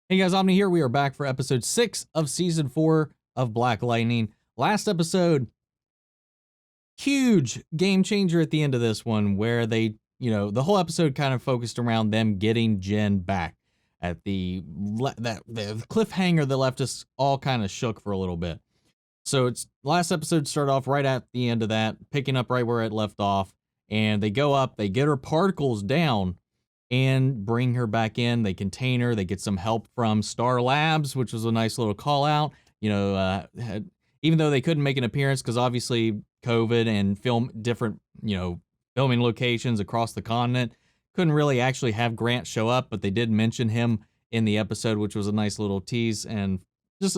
Hey guys, Omni here. We are back for episode 6 of season 4 of Black Lightning. Last episode, huge game changer at the end of this one, where they, the whole episode kind of focused around them getting Jen back at the cliffhanger that left us all kind of shook for a little bit. So it's last episode started off right at the end of that, picking up right where it left off, and they go up, they get her particles down and bring her back in. They contain her. They get some help from Star Labs, which was a nice little call out. Even though they couldn't make an appearance because obviously COVID and film different, filming locations across the continent, couldn't really actually have Grant show up, but they did mention him in the episode, which was a nice little tease. And just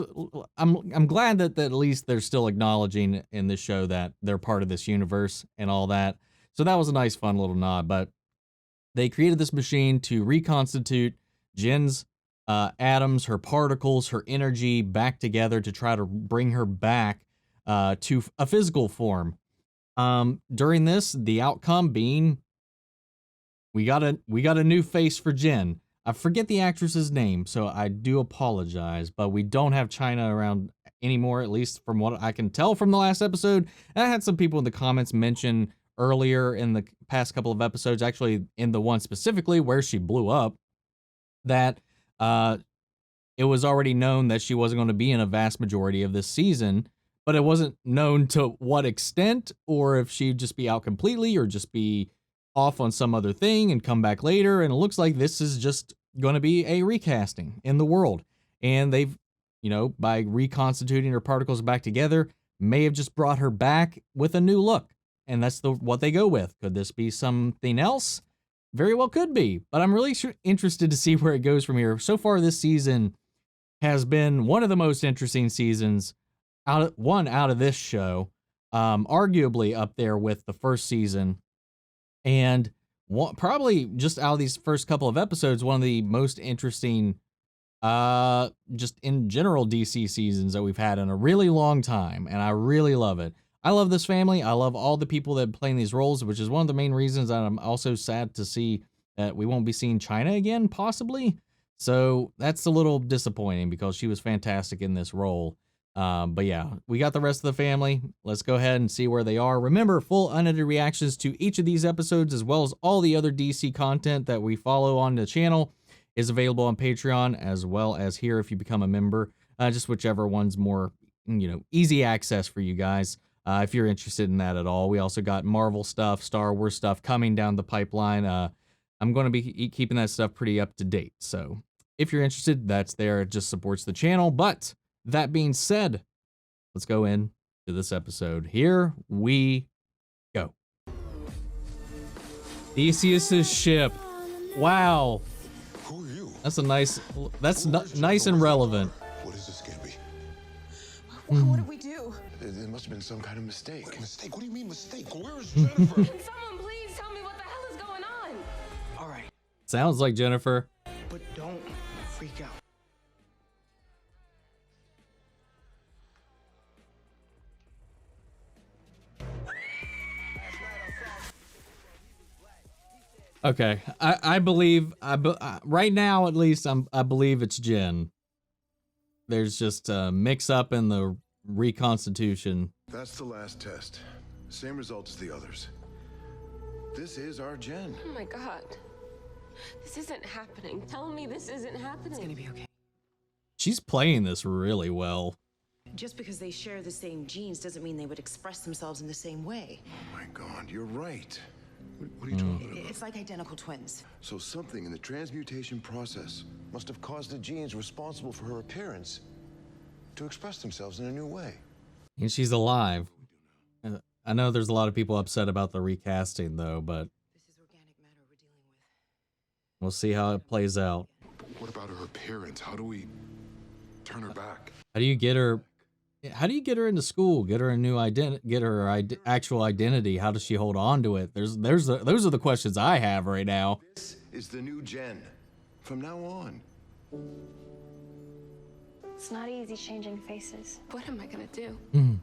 I'm glad that at least they're still acknowledging in this show that they're part of this universe and all that. So that was a nice, fun little nod. But they created this machine to reconstitute Jen's atoms, her particles, her energy back together to try to bring her back to a physical form. During this, the outcome being we got a new face for Jen. I forget the actress's name, so I do apologize, but we don't have China around anymore, at least from what I can tell from the last episode. And I had some people in the comments mention earlier in the past couple of episodes, actually in the one specifically where she blew up, that it was already known that she wasn't going to be in a vast majority of this season, but it wasn't known to what extent, or if she'd just be out completely or just be off on some other thing and come back later. And it looks like this is just going to be a recasting in the world. And they've, by reconstituting her particles back together, may have just brought her back with a new look. And that's what they go with. Could this be something else? Very well could be. But I'm really interested to see where it goes from here. So far, this season has been one of the most interesting seasons out of this show. Arguably up there with the first season. And probably just out of these first couple of episodes, one of the most interesting, just in general, DC seasons that we've had in a really long time. And I really love it. I love this family. I love all the people that play in these roles, which is one of the main reasons that I'm also sad to see that we won't be seeing China again, possibly. So that's a little disappointing because she was fantastic in this role. But yeah, we got the rest of the family. Let's go ahead and see where they are. Remember, full unedited reactions to each of these episodes, as well as all the other DC content that we follow on the channel, is available on Patreon, as well as here if you become a member. Just whichever one's more, easy access for you guys. If you're interested in that at all. We also got Marvel stuff, Star Wars stuff coming down the pipeline. I'm going to be keeping that stuff pretty up to date. So if you're interested, that's there. It just supports the channel. But that being said, let's go into this episode. Here we go. Theseus's ship. Wow. Who are you? That's nice and relevant. What is this, Gabby? What did we do? There must have been some kind of mistake. What mistake? What do you mean mistake? Where is Can Jennifer? someone please tell me what the hell is going on? All right, Sounds like Jennifer. but don't freak out. Okay, I believe right now at least I believe it's Jen. There's just a mix up in the reconstitution. That's the last test. Same results as the others. This is our Jen. Oh my god. This isn't happening. Tell me this isn't happening. It's gonna be okay. She's playing this really well. Just because they share the same genes doesn't mean they would express themselves in the same way. Oh my God, you're right. What are you talking about? It's like identical twins. So something in the transmutation process must have caused the genes responsible for her appearance to express themselves in a new way. And she's alive. I know there's a lot of people upset about the recasting though, but This is organic matter we're dealing with. we'll see how it plays out. What about her appearance? How do we turn her back? How do you get her into school? Get her a new identity, get her actual identity. How does she hold on to it? Those are the questions I have right now. This is the new Jen. From now on. It's not easy changing faces. What am I gonna do? Mm.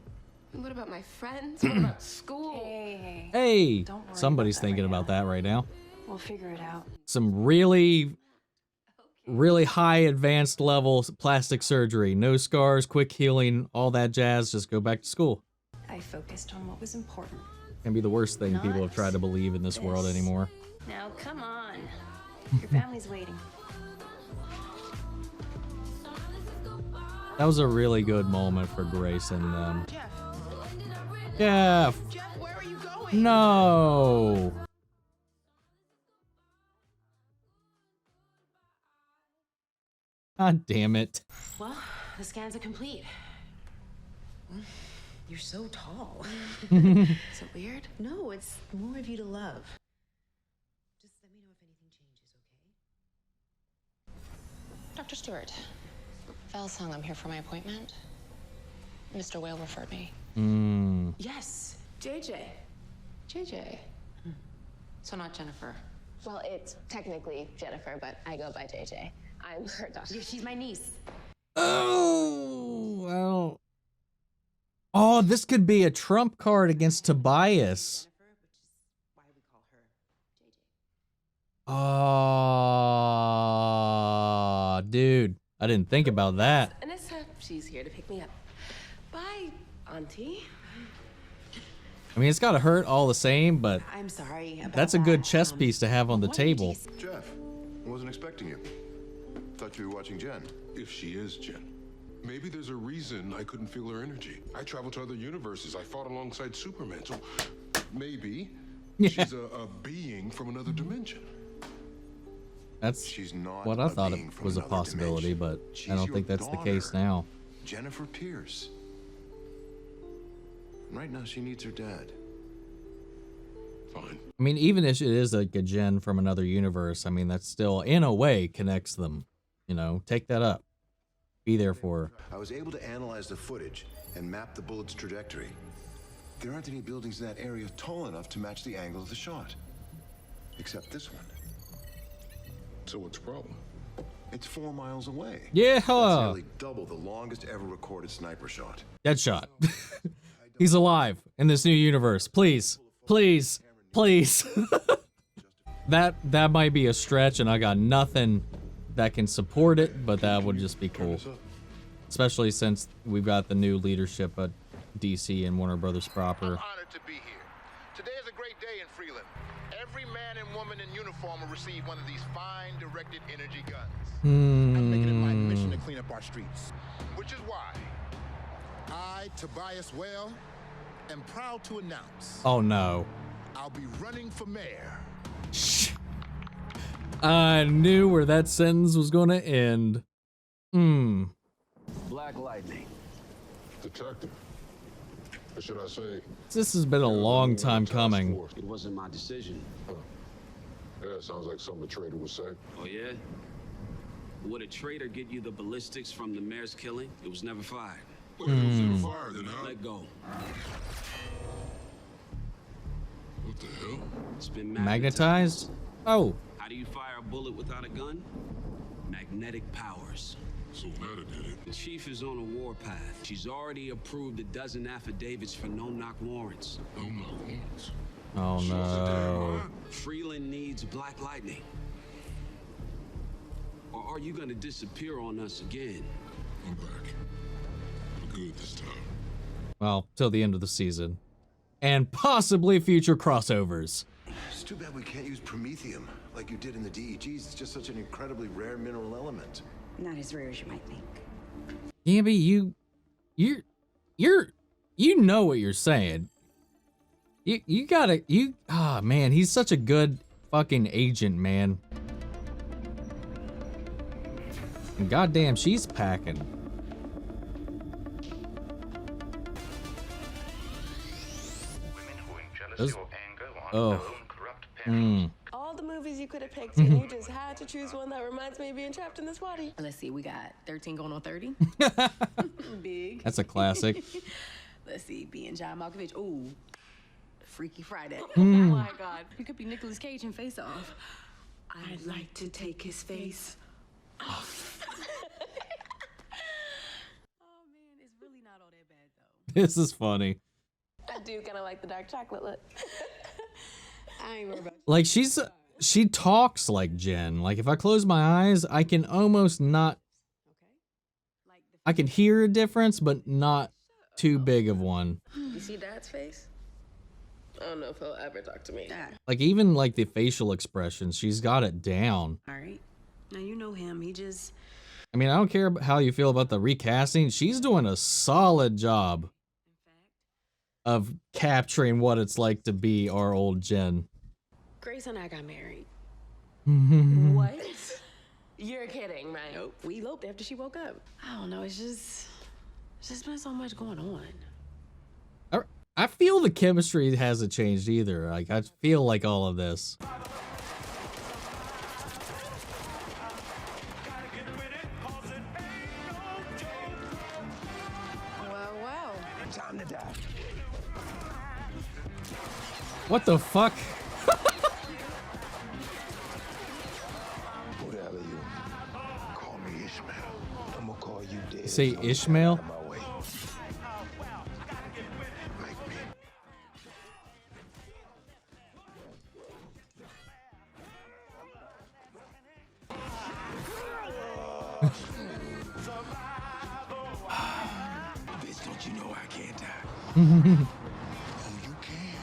What about my friends? What about school? Hey, Hey, Don't worry somebody's about that thinking right about that right now. we'll figure it out. Some really really high advanced level plastic surgery. No scars, quick healing, all that jazz. Just go back to school. I focused on what was important. Can be the worst thing people have tried to believe in this world anymore. Now, come on. Your family's waiting. That was a really good moment for Grace and them. Jeff, Jeff! Jeff, where are you going? No! God damn it. Well, the scans are complete. You're so tall. Is it weird? No, it's more of you to love. Just let me know if anything changes, okay? Dr. Stewart. Val Sung, I'm here for my appointment. Mr. Whale referred me. Yes, JJ. JJ. So not Jennifer. Well, it's technically Jennifer, but I go by JJ. I'm her daughter. Yeah, she's my niece. Oh, well. Oh, this could be a trump card against Tobias. Jennifer, which is why we call her JJ. Oh, dude. I didn't think about that. Anissa, she's here to pick me up. Bye, Auntie. I mean, it's gotta hurt all the same, but I'm sorry about that's a good that. chess piece to have on the why did you table. say- Jeff, I wasn't expecting you. Thought you were watching Jen. If she is Jen. Maybe there's a reason I couldn't feel her energy. I traveled to other universes. I fought alongside Superman. So maybe she's a being from another dimension. That's She's not what I a thought being it from was a another possibility, dimension. but She's I don't your think that's the case daughter. now. Jennifer Pierce. Right now, she needs her dad. Fine. I mean, even if it is like a Jen from another universe, I mean, that still, in a way, connects them. You know, take that up. Be there for her. I was able to analyze the footage and map the bullet's trajectory. There aren't any buildings in that area tall enough to match the angle of the shot. Except this one. So what's the problem? It's 4 miles away. Yeah! That's nearly double the longest ever recorded sniper shot. Deadshot. He's alive in this new universe. Please. Please. Please. That might be a stretch, and I got nothing that can support it, but that would just be cool. Especially since we've got the new leadership at DC and Warner Brothers proper. I'm honored to be here. Today is a great day in Freeland. Every man and woman in uniform will receive one of these fine directed energy guns. I'm making it my mission to clean up our streets. Which is why I, Tobias Whale, am proud to announce Oh no. I'll be running for mayor. I knew where that sentence was going to end. Black Lightning. Detective. Or should I say? This has been a long time coming. It wasn't my decision. Yeah, it sounds like something the traitor would say. Oh, yeah? Would a traitor get you the ballistics from the mayor's killing? It was never fired. Well, it was never fired, then how? Let go. What the hell? It's been Magnetized? Oh. How do you fire a bullet without a gun? Magnetic powers. So Netta did it. The chief is on a warpath. She's already approved a dozen affidavits for no-knock warrants. No-knock warrants? Oh no. Freeland needs Black Lightning. Or are you gonna disappear on us again? I'm back. For good this time. Well, till the end of the season. And possibly future crossovers. It's too bad we can't use promethium like you did in the DEGs. It's just such an incredibly rare mineral element. Not as rare as you might think. Yeah, but you know what you're saying. Man, he's such a good fucking agent, man. And goddamn, she's packing. All the movies you could have picked, and you just had to choose one that reminds me of being trapped in this body. Let's see, we got 13 going on 30. Big. That's a classic. Let's see, being John Malkovich. Ooh, Freaky Friday. Oh my God. You could be Nicolas Cage in Face Off. I'd like to take his face off. Oh man, it's really not all that bad though. This is funny. I do kind of like the dark chocolate look. I ain't worried about Like, she's she talks like Jen. Like if I close my eyes, I can almost not. I can hear a difference, but not too big of one. You see Dad's face? I don't know if he'll ever talk to me. Like even like the facial expressions, she's got it down. All right. Now you know him. He just. I mean, I don't care how you feel about the recasting. She's doing a solid job of capturing what it's like to be our old Jen. Grace and I got married. What? You're kidding, right? Nope. We eloped after she woke up. I don't know. It's just been so much going on. I feel the chemistry hasn't changed either. Like I feel like all of this. Well. Time to die. What the fuck? Who the hell are you? Call me Ishmael. I'm gonna call you dead. Say Ishmael? Bitch, don't you know I can't die? Mhm. Oh, you can.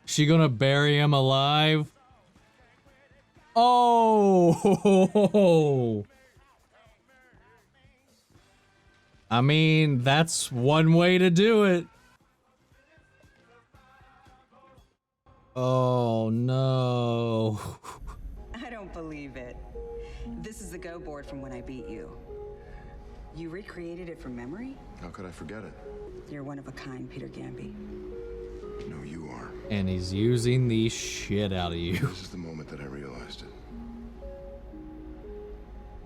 She gonna bury him alive? Oh! I mean, that's one way to do it. Oh no. I don't believe it. This is the go board from when I beat you. You recreated it from memory? How could I forget it? You're one of a kind, Peter Gamby. No, you are. And he's using the shit out of you. This is the moment that I realized it.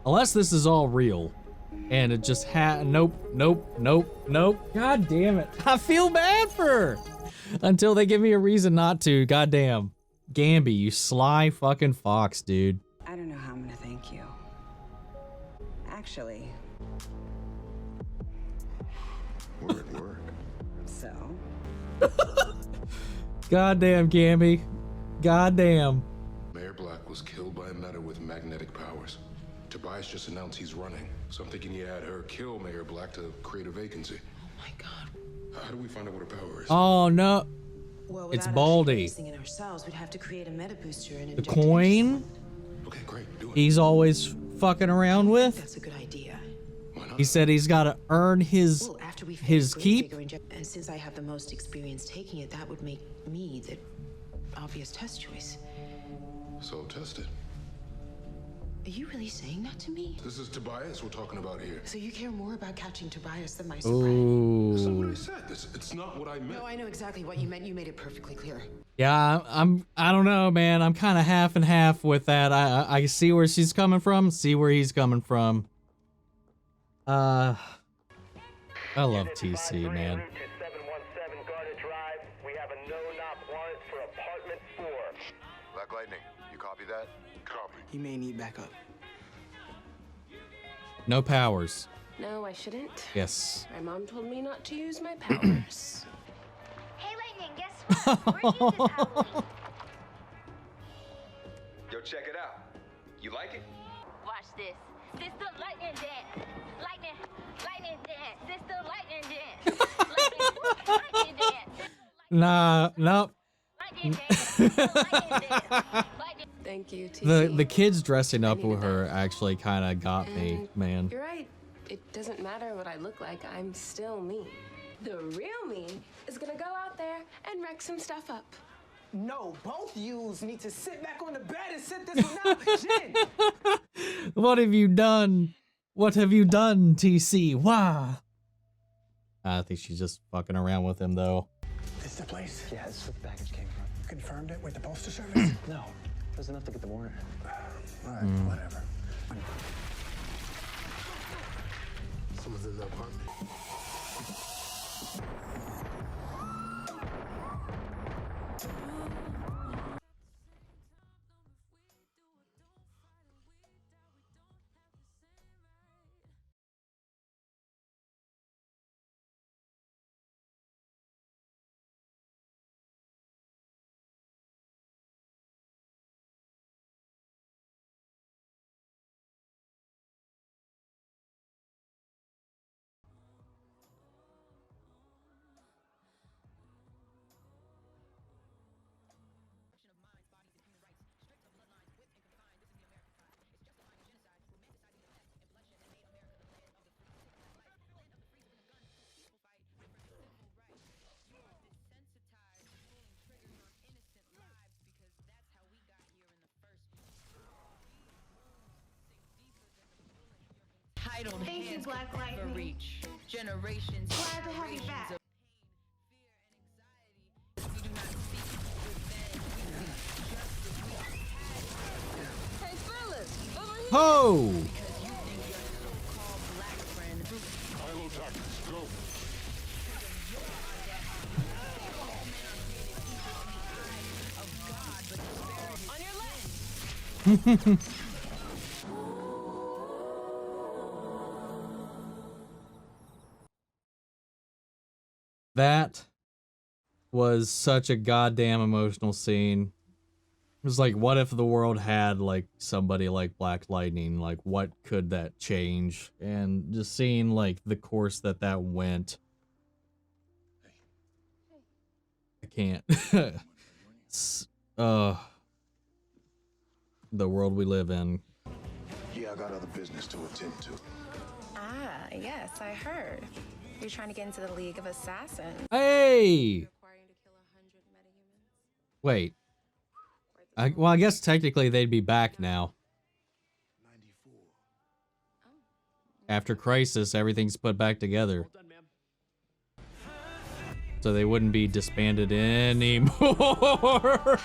Unless this is all real. And it just nope. God damn it. I feel bad for her. Until they give me a reason not to. God damn. Gamby, you sly fucking fox, dude. I don't know how I'm gonna thank you. Actually. We're at work. So? Goddamn, Gamby. Goddamn. Mayor Black was killed by a meta with magnetic powers. Tobias just announced he's running, so I'm thinking he had her kill Mayor Black to create a vacancy. Oh my God. How do we find out what her power is? Oh no. Well, It's without Baldy. actually releasing it ourselves, we'd have to create a meta booster and The inject it into coin someone. Okay, great. Do it. he's always fucking around with. That's a good idea. He said he's got to earn his Well, after we his keep. and since I have the most experience taking it, that would make me the obvious test choice. So test it. Are you really saying that to me? This is Tobias we're talking about here. So you care more about catching Tobias than my sobriety? That's not what I Ooh. said. It's not what I meant. No, I know exactly what you meant. You made it perfectly clear. Yeah, I don't know, man. I'm kind of half and half with that. I see where she's coming from, see where he's coming from. I love TC, man. Black Lightning, you copy that? Copy. He may need backup. No powers. No, I shouldn't. Yes. My mom told me not to use my powers. Hey, Lightning, guess what? We're you this Halloween. Yo, check it out. You like it? Watch this. Sister Lightning dance. Lightning dance. Sister Lightning dance. Lightning dance. Nah, nope. Thank you, TC. The kids dressing up with her actually kind of got me, man. You're right. It doesn't matter what I look like. I'm still me. The real me is gonna go out there and wreck some stuff up. No, both yous need to sit back on the bed and sit this one out. Jen! What have you done? What have you done, TC? Why? I think she's just fucking around with him, though. This the place? Yeah, this is where the package came from. Confirmed it with the postal service? No, it was enough to get the warrant. All right, whatever. Someone's in the apartment. Thank you, Black Lightning. Generations. Glad to have you back. Hey, fellas, over here. Ho! Hilo tactics, go. On your left. That was such a goddamn emotional scene. It was like, what if the world had like somebody like Black Lightning? Like, what could that change? And just seeing like the course that went. I can't. The world we live in. Yeah, I got other business to attend to. Ah, yes, I heard. You're trying to get into the League of Assassins. Hey! Wait. Well, I guess technically they'd be back now. After Crisis, everything's put back together. So they wouldn't be disbanded anymore.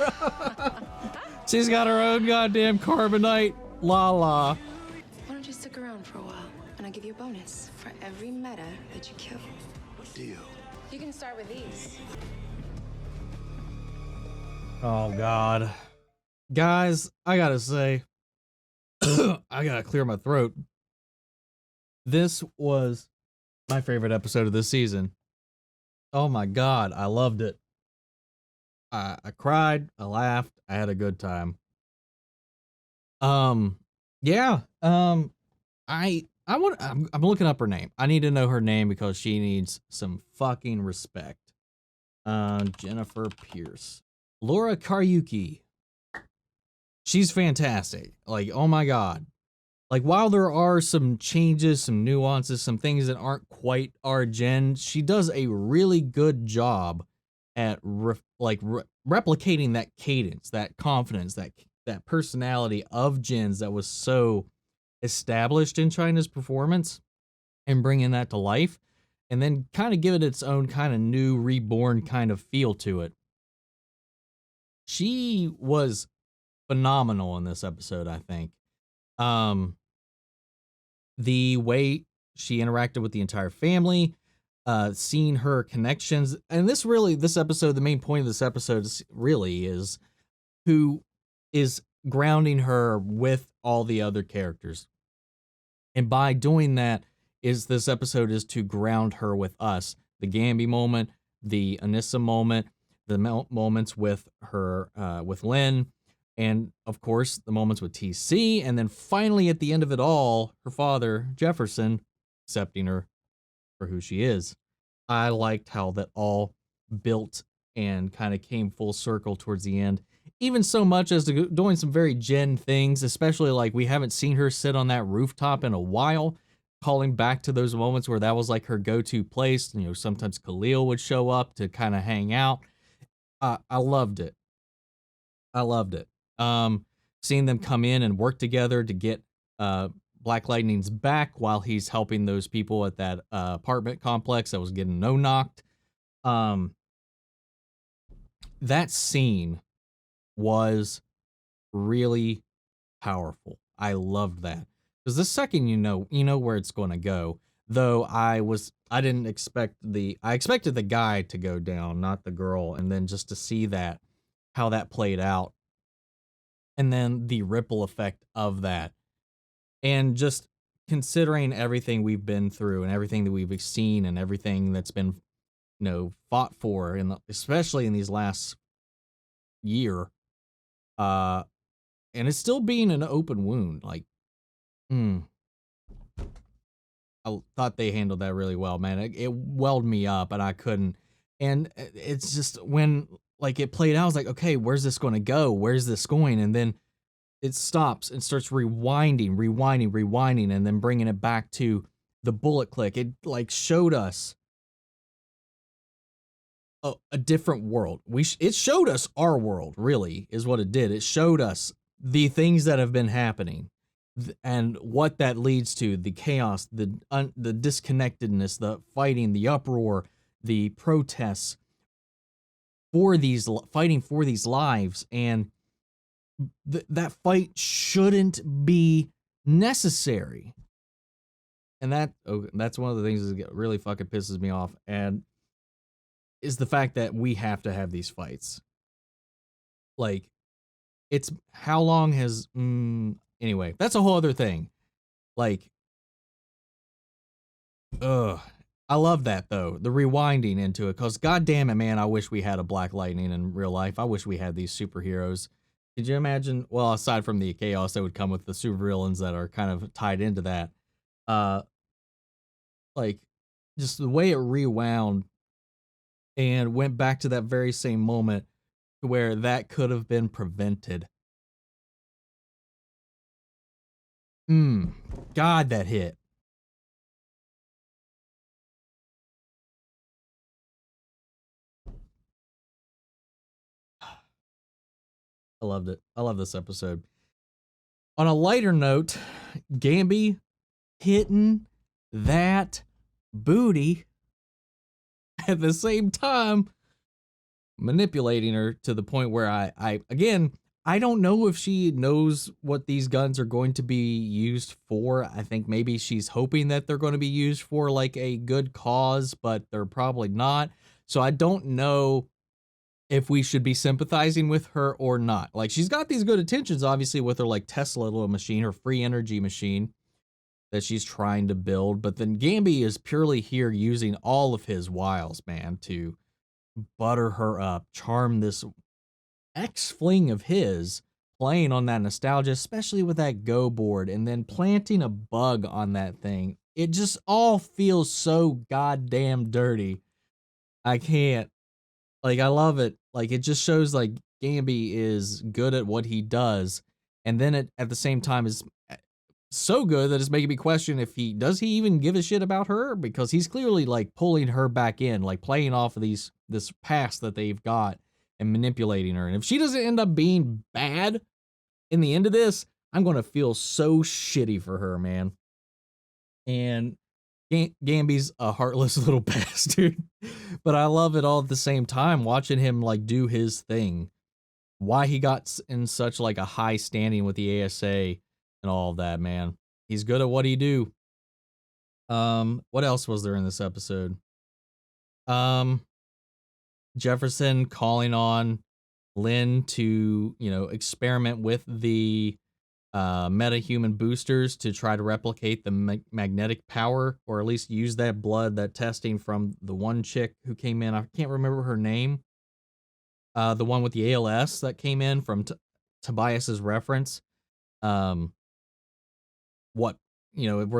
She's got her own goddamn Carbonite. La la. Why don't you stick around for a while, and I'll give you a bonus for every meta that you kill. Deal. You can start with these. Oh god. Guys, I gotta say, I gotta clear my throat. This was my favorite episode of this season. Oh my god, I loved it. I cried, I laughed, I had a good time. Yeah, I'm looking up her name. I need to know her name because she needs some fucking respect. Jennifer Pierce. Laura Karyuki. She's fantastic. Like, oh my god. Like, while there are some changes, some nuances, some things that aren't quite our Jen, she does a really good job at replicating that cadence, that confidence, that personality of Jen's that was so established in China's performance, and bringing that to life, and then kind of give it its own kind of new, reborn kind of feel to it. She was phenomenal in this episode, I think. The way she interacted with the entire family, seeing her connections, and this episode, the main point of this episode really is who is grounding her with all the other characters. And by doing that, this episode is to ground her with us. The Gambi moment, the Anissa moment, the moments with her, with Lynn, and of course the moments with TC, and then finally at the end of it all, her father, Jefferson, accepting her for who she is. I liked how that all built and kind of came full circle towards the end. Even so much as to doing some very Jen things, especially like we haven't seen her sit on that rooftop in a while, calling back to those moments where that was like her go-to place. You know, sometimes Khalil would show up to kind of hang out. I loved it. I loved it. Seeing them come in and work together to get Black Lightning's back while he's helping those people at that apartment complex that was getting no-knocked. That scene was really powerful. I loved that. Because the second you know where it's going to go. Though I expected the guy to go down, not the girl, and then just to see how that played out. And then the ripple effect of that. And just considering everything we've been through and everything that we've seen and everything that's been, fought for, especially in these last year, and it's still being an open wound. Like, I thought they handled that really well, man. It welled me up, and I couldn't. And it's just when it played out, I was like, okay, where's this going to go? Where's this going? And then it stops and starts rewinding, and then bringing it back to the bullet click. It showed us a different world. It showed us our world, really, is what it did. It showed us the things that have been happening, and what that leads to, the chaos, the disconnectedness, the fighting, the uproar, the protests for these fighting for these lives, and that fight shouldn't be necessary. And that's one of the things that really fucking pisses me off, and is the fact that we have to have these fights. Like, it's how long has anyway, that's a whole other thing. Like, I love that though, the rewinding into it, because god damn it, man, I wish we had a Black Lightning in real life. I wish we had these superheroes. Could you imagine? Well, aside from the chaos that would come with the supervillains that are kind of tied into that, like, just the way it rewound and went back to that very same moment where that could have been prevented. God, that hit. I loved it. I love this episode. On a lighter note, Gambi hitting that booty at the same time manipulating her to the point where I don't know if she knows what these guns are going to be used for. I think maybe she's hoping that they're going to be used for like a good cause, but they're probably not. So I don't know if we should be sympathizing with her or not. Like, she's got these good intentions, obviously, with her like Tesla little machine, her free energy machine that she's trying to build. But then Gambi is purely here using all of his wiles, man, to butter her up, charm this ex-fling of his, playing on that nostalgia, especially with that Go board, and then planting a bug on that thing. It just all feels so goddamn dirty. I can't. Like, I love it. Like, it just shows, like, Gambi is good at what he does, and then it, at the same time, is so good that it's making me question if does he even give a shit about her? Because he's clearly, like, pulling her back in, like, playing off of this past that they've got and manipulating her. And if she doesn't end up being bad in the end of this, I'm going to feel so shitty for her, man. And Gambi's a heartless little bastard, but I love it all at the same time, watching him like do his thing. Why he got in such like a high standing with the ASA and all of that, man. He's good at what he do. What else was there in this episode? Jefferson calling on Lynn to, experiment with the metahuman boosters to try to replicate the magnetic power, or at least use that blood, that testing from the one chick who came in. I can't remember her name. The one with the ALS that came in from Tobias's reference. Were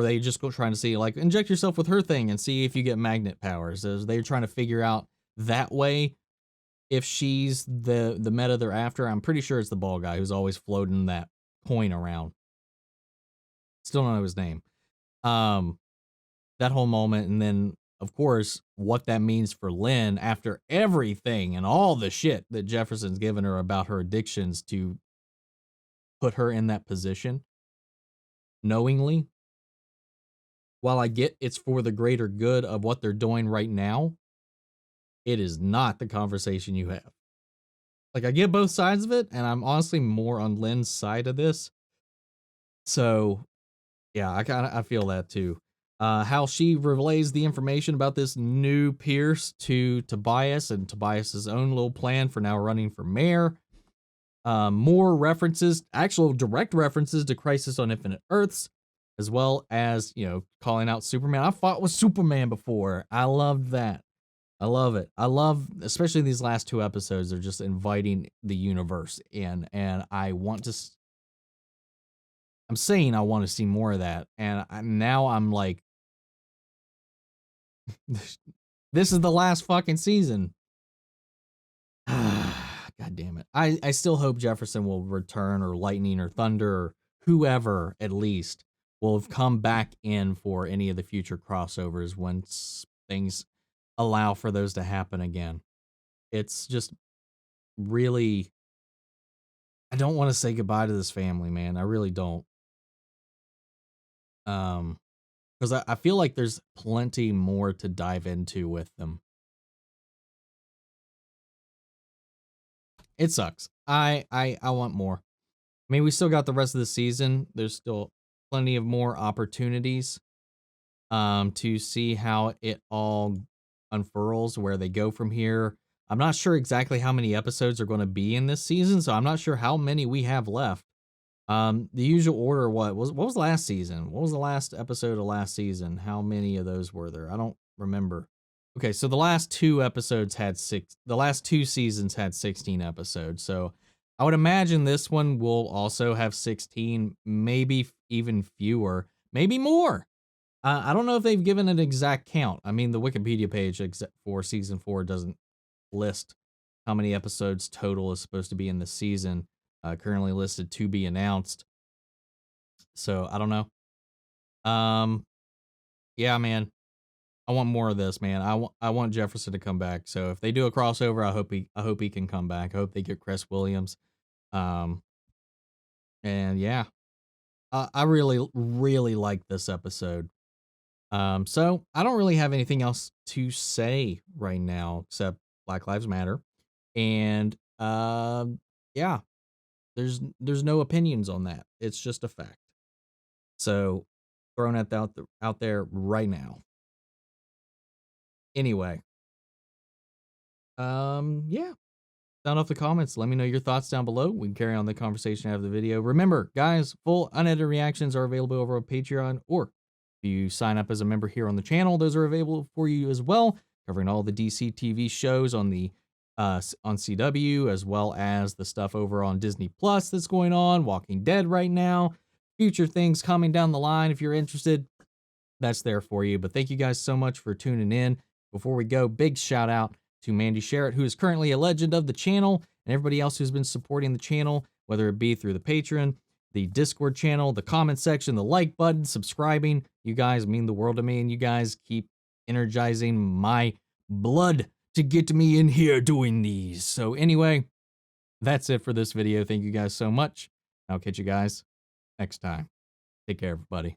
they just trying to see, like, inject yourself with her thing and see if you get magnet powers? They're trying to figure out that way if she's the meta they're after. I'm pretty sure it's the bald guy who's always floating that coin around. Still don't know his name. That whole moment, and then of course what that means for Lynn after everything and all the shit that Jefferson's given her about her addictions to put her in that position knowingly. While I get it's for the greater good of what they're doing right now, it is not the conversation you have. Like, I get both sides of it, and I'm honestly more on Lynn's side of this. So, yeah, I feel that too. How she relays the information about this new Pierce to Tobias, and Tobias's own little plan for now running for mayor. More references, actual direct references to Crisis on Infinite Earths, as well as, calling out Superman. I fought with Superman before. I loved that. I love it. I love, especially these last two episodes, they're just inviting the universe in, and I want to, I'm saying I want to see more of that, and now I'm like, this is the last fucking season. God damn it. I still hope Jefferson will return, or Lightning, or Thunder, or whoever at least will have come back in for any of the future crossovers once things allow for those to happen again. It's just really, I don't want to say goodbye to this family, man. I really don't. Because I feel like there's plenty more to dive into with them. It sucks. I want more. I mean, we still got the rest of the season. There's still plenty of more opportunities to see how it all unfurls, where they go from here. I'm not sure exactly how many episodes are going to be in this season, so I'm not sure how many we have left. The usual order, what was last season? What was the last episode of last season? How many of those were there? I don't remember. Okay, so the last two episodes had the last two seasons had 16 episodes. So I would imagine this one will also have 16, maybe even fewer, maybe more. I don't know if they've given an exact count. I mean, the Wikipedia page for season 4 doesn't list how many episodes total is supposed to be in the season. Currently listed to be announced. So I don't know. Yeah, man. I want more of this, man. I want Jefferson to come back. So if they do a crossover, I hope he can come back. I hope they get Cress Williams. And yeah. I really, really like this episode. So I don't really have anything else to say right now except Black Lives Matter. And yeah. There's no opinions on that. It's just a fact. So throwing that out there right now. Anyway. Yeah. Sound off the comments. Let me know your thoughts down below. We can carry on the conversation after the video. Remember, guys, full unedited reactions are available over on Patreon, or if you sign up as a member here on the channel, those are available for you as well, covering all the DC TV shows on the on CW, as well as the stuff over on Disney Plus that's going on, Walking Dead right now, future things coming down the line. If you're interested, that's there for you. But thank you guys so much for tuning in. Before we go, big shout out to Mandy Sherritt, who is currently a legend of the channel, and everybody else who's been supporting the channel, whether it be through the Patreon, the Discord channel, the comment section, the like button, subscribing. You guys mean the world to me, and you guys keep energizing my blood to get me in here doing these. So anyway, that's it for this video. Thank you guys so much. I'll catch you guys next time. Take care, everybody.